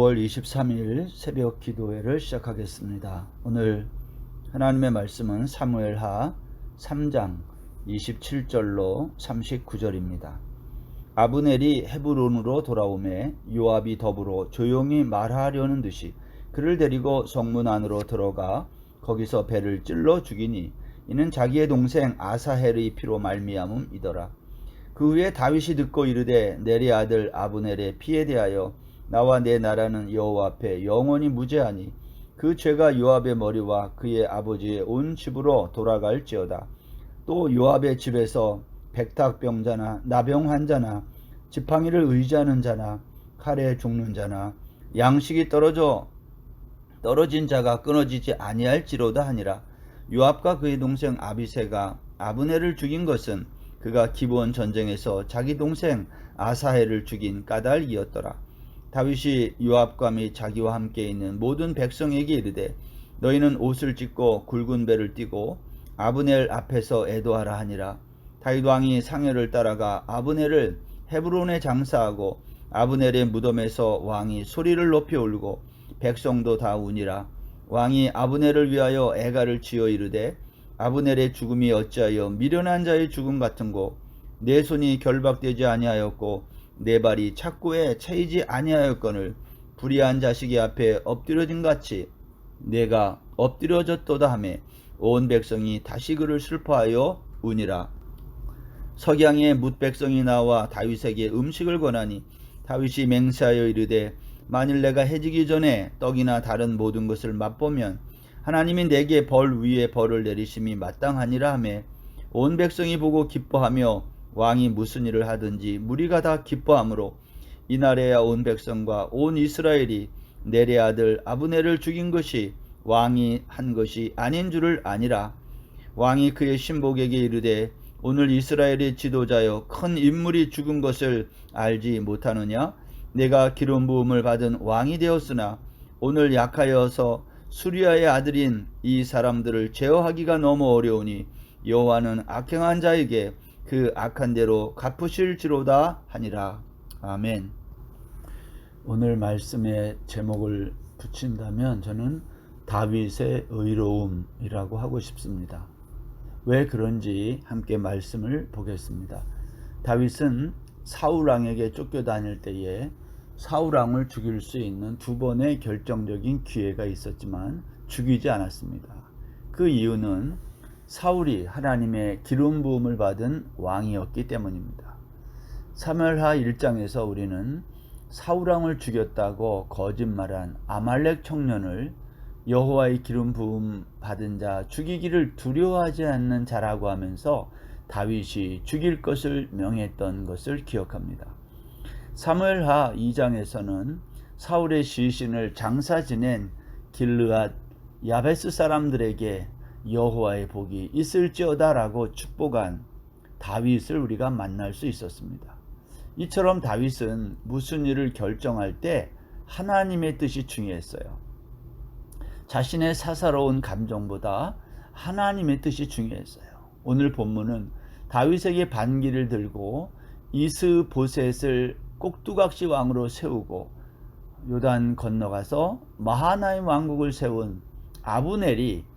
6월 23일 새벽 기도회를 시작하겠습니다. 오늘 하나님의 말씀은 사무엘하 3장 27절로 39절입니다. 아브넬이 헤브론으로 돌아오매 요압이 더불어 조용히 말하려는 듯이 그를 데리고 성문 안으로 들어가 거기서 배를 찔러 죽이니 이는 자기의 동생 아사헬의 피로 말미암음이더라. 그 후에 다윗이 듣고 이르되 넬의 아들 아브넬의 피에 대하여 나와 내 나라는 여호와 앞에 영원히 무죄하니 그 죄가 요압의 머리와 그의 아버지의 온 집으로 돌아갈지어다. 또 요압의 집에서 백탁병자나 나병 환자나 지팡이를 의지하는 자나 칼에 죽는 자나 양식이 떨어진 자가 끊어지지 아니할지로다 하니라. 요압과 그의 동생 아비새가 아브넬을 죽인 것은 그가 기브온 전쟁에서 자기 동생 아사헬을 죽인 까닭이었더라. 다윗이 요압과 및 자기와 함께 있는 모든 백성에게 이르되 너희는 옷을 찢고 굵은 배를 띠고 아브넬 앞에서 애도하라 하니라. 다윗 왕이 상여를 따라가 아브넬을 헤브론에 장사하고 아브넬의 무덤에서 왕이 소리를 높이 울고 백성도 다 우니라. 왕이 아브넬을 위하여 애가를 지어 이르되 아브넬의 죽음이 어찌하여 미련한 자의 죽음 같은고 내 손이 결박되지 아니하였고 내 발이 착고에 차이지 아니하였거늘 불의한 자식이 앞에 엎드려진 같이 내가 엎드려졌도다 하며 온 백성이 다시 그를 슬퍼하여 우니라. 석양에 뭇 백성이 나와 다윗에게 음식을 권하니 다윗이 맹세하여 이르되 만일 내가 해지기 전에 떡이나 다른 모든 것을 맛보면 하나님이 내게 벌 위에 벌을 내리심이 마땅하니라 하며 온 백성이 보고 기뻐하며 왕이 무슨 일을 하든지 무리가 다 기뻐하므로 이날에야 온 백성과 온 이스라엘이 넬의 아들 아브넬을 죽인 것이 왕이 한 것이 아닌 줄을 아니라. 왕이 그의 신복에게 이르되 오늘 이스라엘의 지도자여 큰 인물이 죽은 것을 알지 못하느냐? 내가 기름 부음을 받은 왕이 되었으나 오늘 약하여서 수리아의 아들인 이 사람들을 제어하기가 너무 어려우니 여호와는 악행한 자에게 그 악한 대로 갚으실지로다 하니라. 아멘. 오늘 말씀의 제목을 붙인다면 저는 다윗의 의로움이라고 하고 싶습니다. 왜 그런지 함께 말씀을 보겠습니다. 다윗은 사울왕에게 쫓겨다닐 때에 사울왕을 죽일 수 있는 두 번의 결정적인 기회가 있었지만 죽이지 않았습니다. 그 이유는 사울이 하나님의 기름 부음을 받은 왕이었기 때문입니다. 사무엘하 1장에서 우리는 사울왕을 죽였다고 거짓말한 아말렉 청년을 여호와의 기름 부음 받은 자 죽이기를 두려워하지 않는 자라고 하면서 다윗이 죽일 것을 명했던 것을 기억합니다. 사무엘하 2장에서는 사울의 시신을 장사 지낸 길르앗 야베스 사람들에게 여호와의 복이 있을지어다 라고 축복한 다윗을 우리가 만날 수 있었습니다. 이처럼 다윗은 무슨 일을 결정할 때 하나님의 뜻이 중요했어요. 자신의 사사로운 감정보다 하나님의 뜻이 중요했어요. 오늘 본문은 다윗에게 반기를 들고 이스보셋을 꼭두각시 왕으로 세우고 요단 건너가서 마하나임 왕국을 세운 아브넬이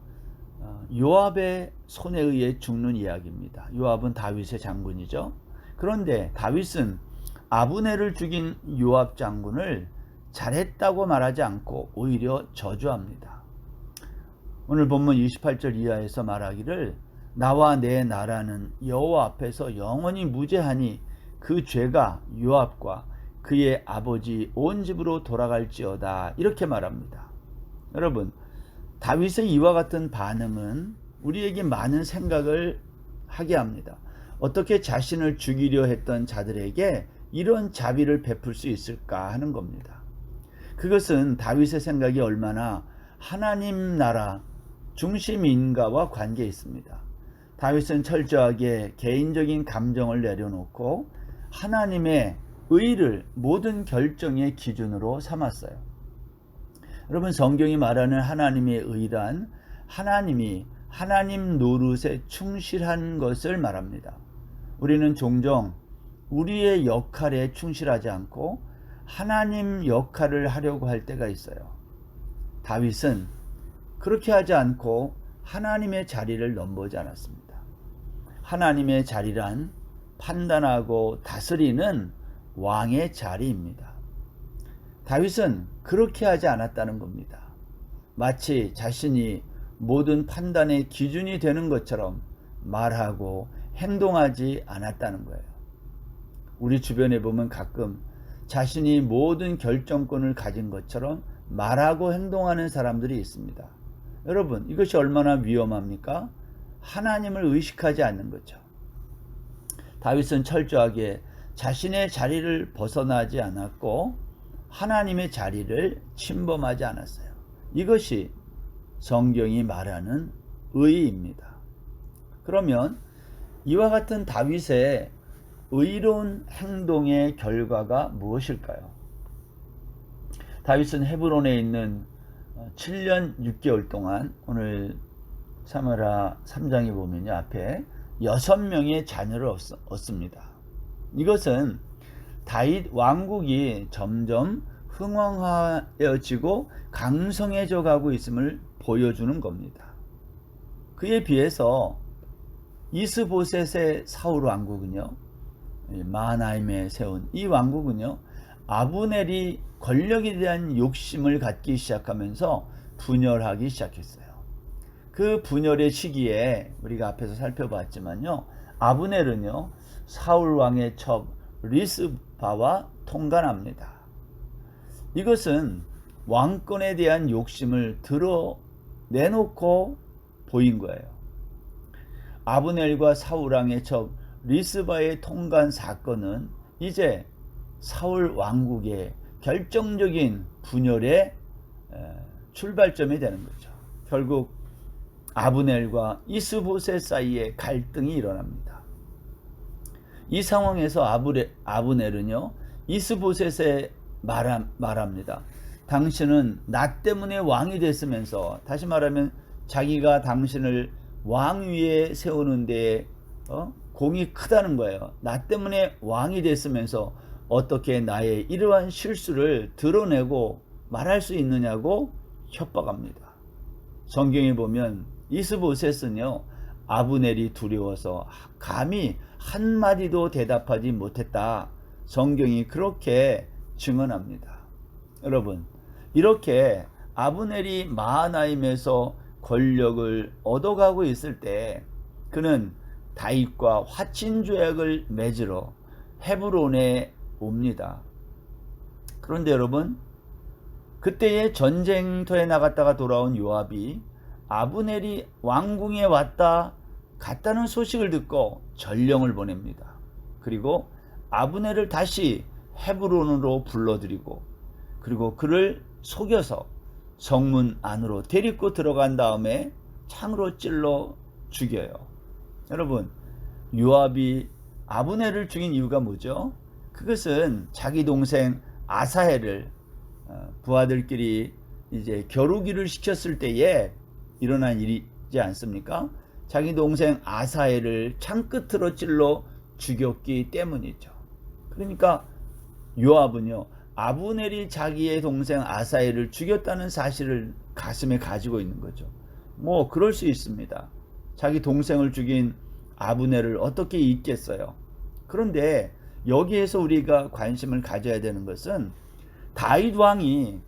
요압의 손에 의해 죽는 이야기입니다. 요압은 다윗의 장군이죠. 그런데 다윗은 아브넬을 죽인 요압 장군을 잘했다고 말하지 않고 오히려 저주합니다. 오늘 본문 28절 이하에서 말하기를 나와 내 나라는 여호와 앞에서 영원히 무죄하니 그 죄가 요압과 그의 아버지 온 집으로 돌아갈지어다 이렇게 말합니다. 여러분, 다윗의 이와 같은 반응은 우리에게 많은 생각을 하게 합니다. 어떻게 자신을 죽이려 했던 자들에게 이런 자비를 베풀 수 있을까 하는 겁니다. 그것은 다윗의 생각이 얼마나 하나님 나라 중심인가와 관계 있습니다. 다윗은 철저하게 개인적인 감정을 내려놓고 하나님의 의를 모든 결정의 기준으로 삼았어요. 여러분, 성경이 말하는 하나님의 의란 하나님이 하나님 노릇에 충실한 것을 말합니다. 우리는 종종 우리의 역할에 충실하지 않고 하나님 역할을 하려고 할 때가 있어요. 다윗은 그렇게 하지 않고 하나님의 자리를 넘보지 않았습니다. 하나님의 자리란 판단하고 다스리는 왕의 자리입니다. 다윗은 그렇게 하지 않았다는 겁니다. 마치 자신이 모든 판단의 기준이 되는 것처럼 말하고 행동하지 않았다는 거예요. 우리 주변에 보면 가끔 자신이 모든 결정권을 가진 것처럼 말하고 행동하는 사람들이 있습니다. 여러분, 이것이 얼마나 위험합니까? 하나님을 의식하지 않는 거죠. 다윗은 철저하게 자신의 자리를 벗어나지 않았고 하나님의 자리를 침범하지 않았어요. 이것이 성경이 말하는 의입니다. 그러면 이와 같은 다윗의 의로운 행동의 결과가 무엇일까요? 다윗은 헤브론에 있는 7년 6개월 동안, 오늘 사무엘하 3장에 보면요, 앞에 6명의 자녀를 얻습니다. 이것은 다윗 왕국이 점점 흥왕하여지고 강성해져 가고 있음을 보여주는 겁니다. 그에 비해서 이스보셋의 사울 왕국은요, 마하나임에 세운 이 왕국은요, 아브넬이 권력에 대한 욕심을 갖기 시작하면서 분열하기 시작했어요. 그 분열의 시기에 우리가 앞에서 살펴봤지만요, 아브넬은요, 사울 왕의 첩 리스바와 통간합니다. 이것은 왕권에 대한 욕심을 드러내놓고 보인 거예요. 아브넬과 사울 왕의 첩 리스바의 통간 사건은 이제 사울 왕국의 결정적인 분열의 출발점이 되는 거죠. 결국 아브넬과 이스보셋 사이에 갈등이 일어납니다. 이 상황에서 아브넬은요, 이스보셋에 말합니다. 당신은 나 때문에 왕이 됐으면서, 다시 말하면 자기가 당신을 왕 위에 세우는 데 공이 크다는 거예요. 나 때문에 왕이 됐으면서 어떻게 나의 이러한 실수를 드러내고 말할 수 있느냐고 협박합니다. 성경에 보면 이스보셋은요, 아브넬이 두려워서 감히 한마디도 대답하지 못했다. 성경이 그렇게 증언합니다. 여러분, 이렇게 아브넬이 마하나임에서 권력을 얻어가고 있을 때 그는 다윗과 화친 조약을 맺으러 헤브론에 옵니다. 그런데 여러분, 그때의 전쟁터에 나갔다가 돌아온 요압이 아브넬이 왕궁에 갔다는 소식을 듣고 전령을 보냅니다. 그리고 아브넬을 다시 헤브론으로 불러들이고, 그리고 그를 속여서 성문 안으로 데리고 들어간 다음에 창으로 찔러 죽여요. 여러분, 요압이 아브넬을 죽인 이유가 뭐죠? 그것은 자기 동생 아사헬을 부하들끼리 이제 겨루기를 시켰을 때에 일어난 일이지 않습니까? 자기 동생 아사헬을 창끝으로 찔러 죽였기 때문이죠. 그러니까 요압은요, 아브넬이 자기의 동생 아사헬을 죽였다는 사실을 가슴에 가지고 있는 거죠. 뭐 그럴 수 있습니다. 자기 동생을 죽인 아브넬을 어떻게 잊겠어요? 그런데 여기에서 우리가 관심을 가져야 되는 것은 다윗 왕이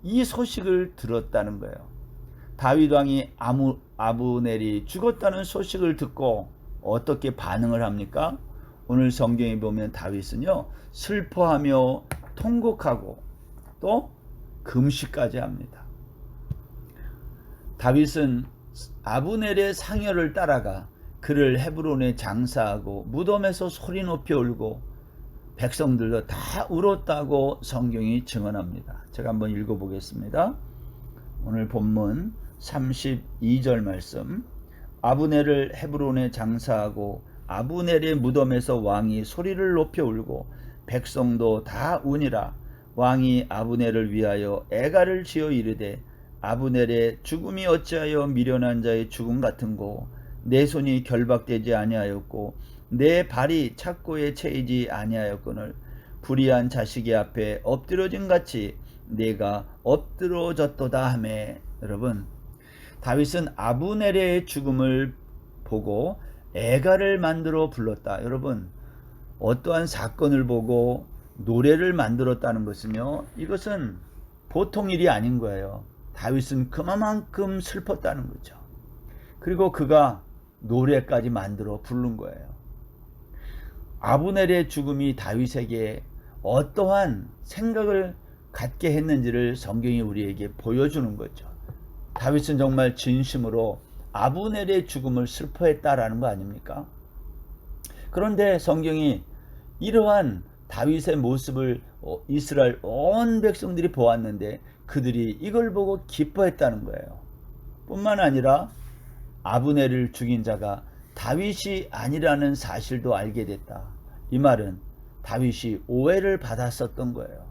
이 소식을 들었다는 거예요. 다윗 왕이 아브넬이 죽었다는 소식을 듣고 어떻게 반응을 합니까? 오늘 성경에 보면 다윗은요, 슬퍼하며 통곡하고 또 금식까지 합니다. 다윗은 아브넬의 상여를 따라가 그를 헤브론에 장사하고 무덤에서 소리 높여 울고 백성들도 다 울었다고 성경이 증언합니다. 제가 한번 읽어보겠습니다. 오늘 본문 32절 말씀. 아브넬을 헤브론에 장사하고 아브넬의 무덤에서 왕이 소리를 높여 울고 백성도 다 우니라. 왕이 아브넬을 위하여 애가를 지어 이르되 아브넬의 죽음이 어찌하여 미련한 자의 죽음 같은고, 내 손이 결박되지 아니하였고 내 발이 착고에 채이지 아니하였거늘 불의한 자식의 앞에 엎드러진 같이 내가 엎드러졌도다 하매. 여러분, 다윗은 아브넬의 죽음을 보고 애가를 만들어 불렀다. 여러분, 어떠한 사건을 보고 노래를 만들었다는 것은요, 이것은 보통 일이 아닌 거예요. 다윗은 그만큼 슬펐다는 거죠. 그리고 그가 노래까지 만들어 부른 거예요. 아브넬의 죽음이 다윗에게 어떠한 생각을 갖게 했는지를 성경이 우리에게 보여주는 거죠. 다윗은 정말 진심으로 아브넬의 죽음을 슬퍼했다라는 거 아닙니까? 그런데 성경이 이러한 다윗의 모습을 이스라엘 온 백성들이 보았는데 그들이 이걸 보고 기뻐했다는 거예요. 뿐만 아니라 아브넬을 죽인 자가 다윗이 아니라는 사실도 알게 됐다. 이 말은 다윗이 오해를 받았었던 거예요.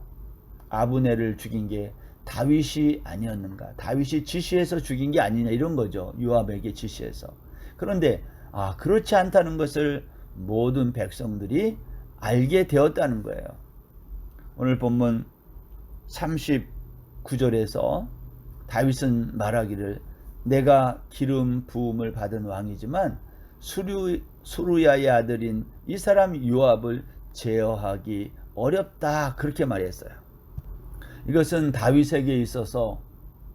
아브넬을 죽인 게 다윗이 아니었는가, 다윗이 지시해서 죽인 게 아니냐, 이런 거죠. 요압에게 지시해서. 그런데 그렇지 않다는 것을 모든 백성들이 알게 되었다는 거예요. 오늘 본문 39절에서 다윗은 말하기를 내가 기름 부음을 받은 왕이지만 수루야의 아들인 이 사람 요압을 제어하기 어렵다, 그렇게 말했어요. 이것은 다윗에게 있어서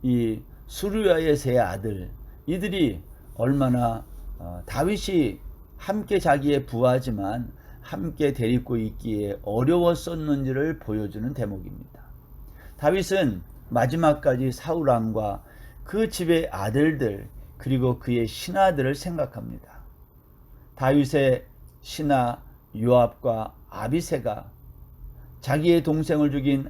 이 수루야의 세 아들, 이들이 얼마나 다윗이 함께 자기의 부하지만 함께 데리고 있기에 어려웠었는지를 보여주는 대목입니다. 다윗은 마지막까지 사울왕과 그 집의 아들들 그리고 그의 신하들을 생각합니다. 다윗의 신하 요압과 아비새가 자기의 동생을 죽인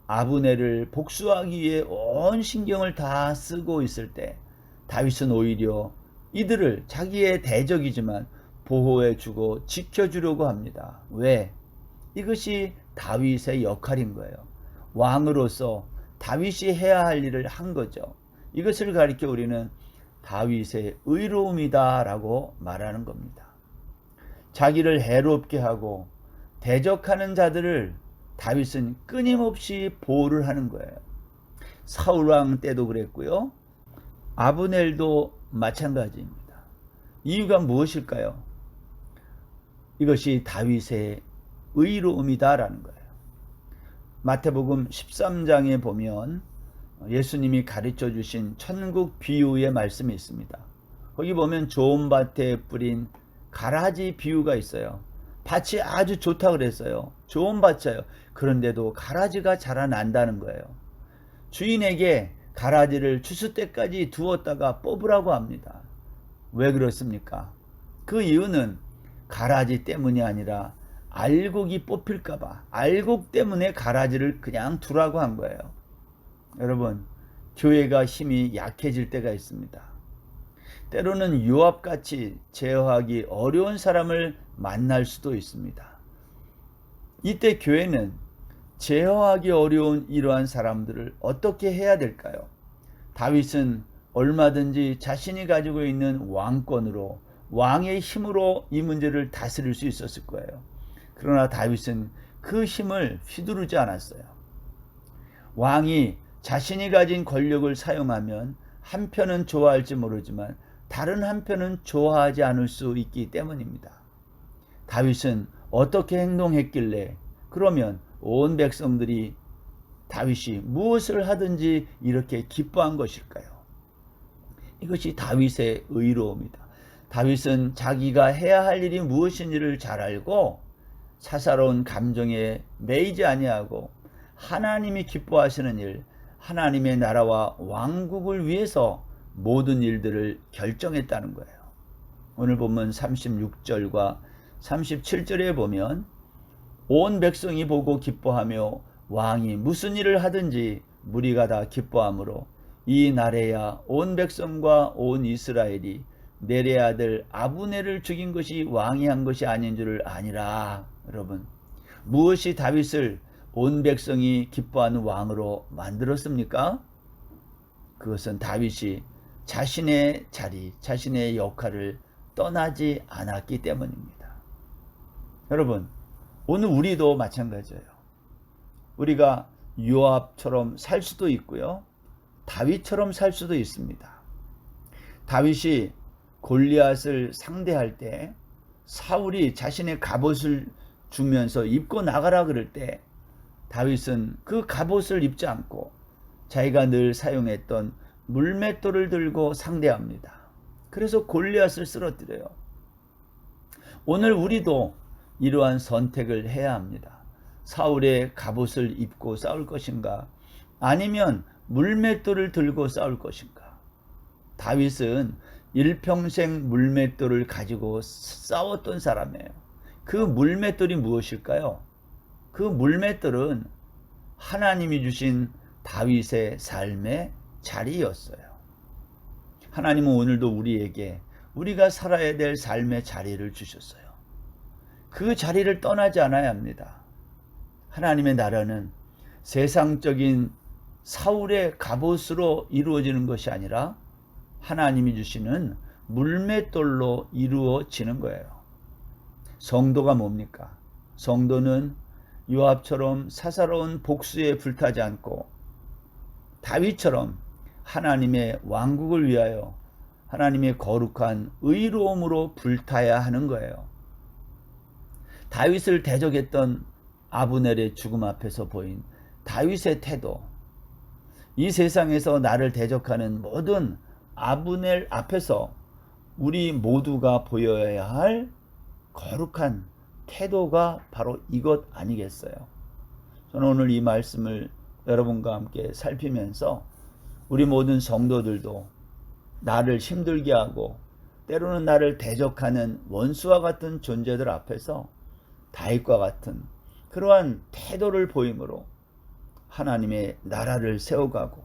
아브넬을 복수하기 위해 온 신경을 다 쓰고 있을 때 다윗은 오히려 이들을 자기의 대적이지만 보호해주고 지켜주려고 합니다. 왜? 이것이 다윗의 역할인 거예요. 왕으로서 다윗이 해야 할 일을 한 거죠. 이것을 가리켜 우리는 다윗의 의로움이다 라고 말하는 겁니다. 자기를 해롭게 하고 대적하는 자들을 다윗은 끊임없이 보호를 하는 거예요. 사울왕 때도 그랬고요. 아브넬도 마찬가지입니다. 이유가 무엇일까요? 이것이 다윗의 의로움이다라는 거예요. 마태복음 13장에 보면 예수님이 가르쳐 주신 천국 비유의 말씀이 있습니다. 거기 보면 좋은 밭에 뿌린 가라지 비유가 있어요. 밭이 아주 좋다 그랬어요. 좋은 밭이에요. 그런데도 가라지가 자라난다는 거예요. 주인에게 가라지를 추수 때까지 두었다가 뽑으라고 합니다. 왜 그렇습니까? 그 이유는 가라지 때문이 아니라 알곡이 뽑힐까봐, 알곡 때문에 가라지를 그냥 두라고 한 거예요. 여러분, 교회가 힘이 약해질 때가 있습니다. 때로는 요압같이 제어하기 어려운 사람을 만날 수도 있습니다. 이때 교회는 제어하기 어려운 이러한 사람들을 어떻게 해야 될까요? 다윗은 얼마든지 자신이 가지고 있는 왕권으로, 왕의 힘으로 이 문제를 다스릴 수 있었을 거예요. 그러나 다윗은 그 힘을 휘두르지 않았어요. 왕이 자신이 가진 권력을 사용하면 한편은 좋아할지 모르지만 다른 한편은 좋아하지 않을 수 있기 때문입니다. 다윗은 어떻게 행동했길래 그러면 온 백성들이 다윗이 무엇을 하든지 이렇게 기뻐한 것일까요? 이것이 다윗의 의로움이다. 다윗은 자기가 해야 할 일이 무엇인지를 잘 알고 사사로운 감정에 매이지 아니하고 하나님이 기뻐하시는 일, 하나님의 나라와 왕국을 위해서 모든 일들을 결정했다는 거예요. 오늘 본문 36절과 37절에 보면 온 백성이 보고 기뻐하며 왕이 무슨 일을 하든지 무리가 다 기뻐하므로 이 날에야 온 백성과 온 이스라엘이 넬의 아들 아브넬을 죽인 것이 왕이 한 것이 아닌 줄을 아니라. 여러분, 무엇이 다윗을 온 백성이 기뻐하는 왕으로 만들었습니까? 그것은 다윗이 자신의 자리, 자신의 역할을 떠나지 않았기 때문입니다. 여러분, 오늘 우리도 마찬가지예요. 우리가 요압처럼 살 수도 있고요. 다윗처럼 살 수도 있습니다. 다윗이 골리앗을 상대할 때 사울이 자신의 갑옷을 주면서 입고 나가라 그럴 때 다윗은 그 갑옷을 입지 않고 자기가 늘 사용했던 물맷돌을 들고 상대합니다. 그래서 골리앗을 쓰러뜨려요. 오늘 우리도 이러한 선택을 해야 합니다. 사울의 갑옷을 입고 싸울 것인가, 아니면 물맷돌을 들고 싸울 것인가. 다윗은 일평생 물맷돌을 가지고 싸웠던 사람이에요. 그 물맷돌이 무엇일까요? 그 물맷돌은 하나님이 주신 다윗의 삶의 자리였어요. 하나님은 오늘도 우리에게 우리가 살아야 될 삶의 자리를 주셨어요. 그 자리를 떠나지 않아야 합니다. 하나님의 나라는 세상적인 사울의 갑옷으로 이루어지는 것이 아니라 하나님이 주시는 물맷돌로 이루어지는 거예요. 성도가 뭡니까? 성도는 요압처럼 사사로운 복수에 불타지 않고 다윗처럼 하나님의 왕국을 위하여 하나님의 거룩한 의로움으로 불타야 하는 거예요. 다윗을 대적했던 아브넬의 죽음 앞에서 보인 다윗의 태도, 이 세상에서 나를 대적하는 모든 아브넬 앞에서 우리 모두가 보여야 할 거룩한 태도가 바로 이것 아니겠어요? 저는 오늘 이 말씀을 여러분과 함께 살피면서 우리 모든 성도들도 나를 힘들게 하고 때로는 나를 대적하는 원수와 같은 존재들 앞에서 다윗과 같은 그러한 태도를 보임으로 하나님의 나라를 세워가고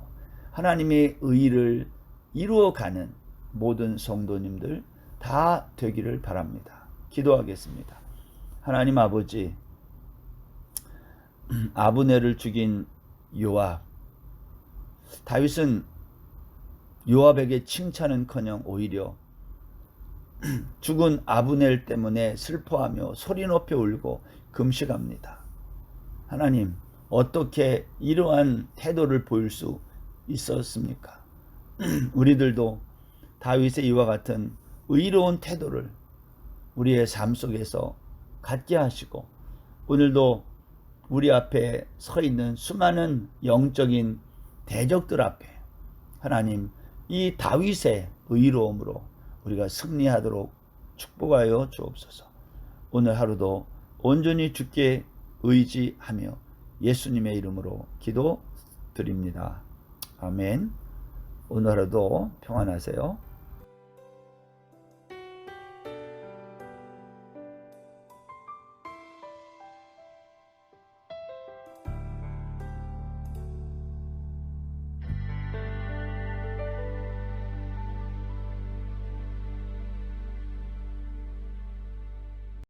하나님의 의를 이루어가는 모든 성도님들 다 되기를 바랍니다. 기도하겠습니다. 하나님 아버지, 아브넬을 죽인 요압, 다윗은 요압에게 칭찬은커녕 오히려 죽은 아브넬 때문에 슬퍼하며 소리 높여 울고 금식합니다. 하나님, 어떻게 이러한 태도를 보일 수 있었습니까? 우리들도 다윗의 이와 같은 의로운 태도를 우리의 삶 속에서 갖게 하시고 오늘도 우리 앞에 서 있는 수많은 영적인 대적들 앞에 하나님, 이 다윗의 의로움으로 우리가 승리하도록 축복하여 주옵소서. 오늘 하루도 온전히 주께 의지하며 예수님의 이름으로 기도드립니다. 아멘. 오늘 하루도 평안하세요.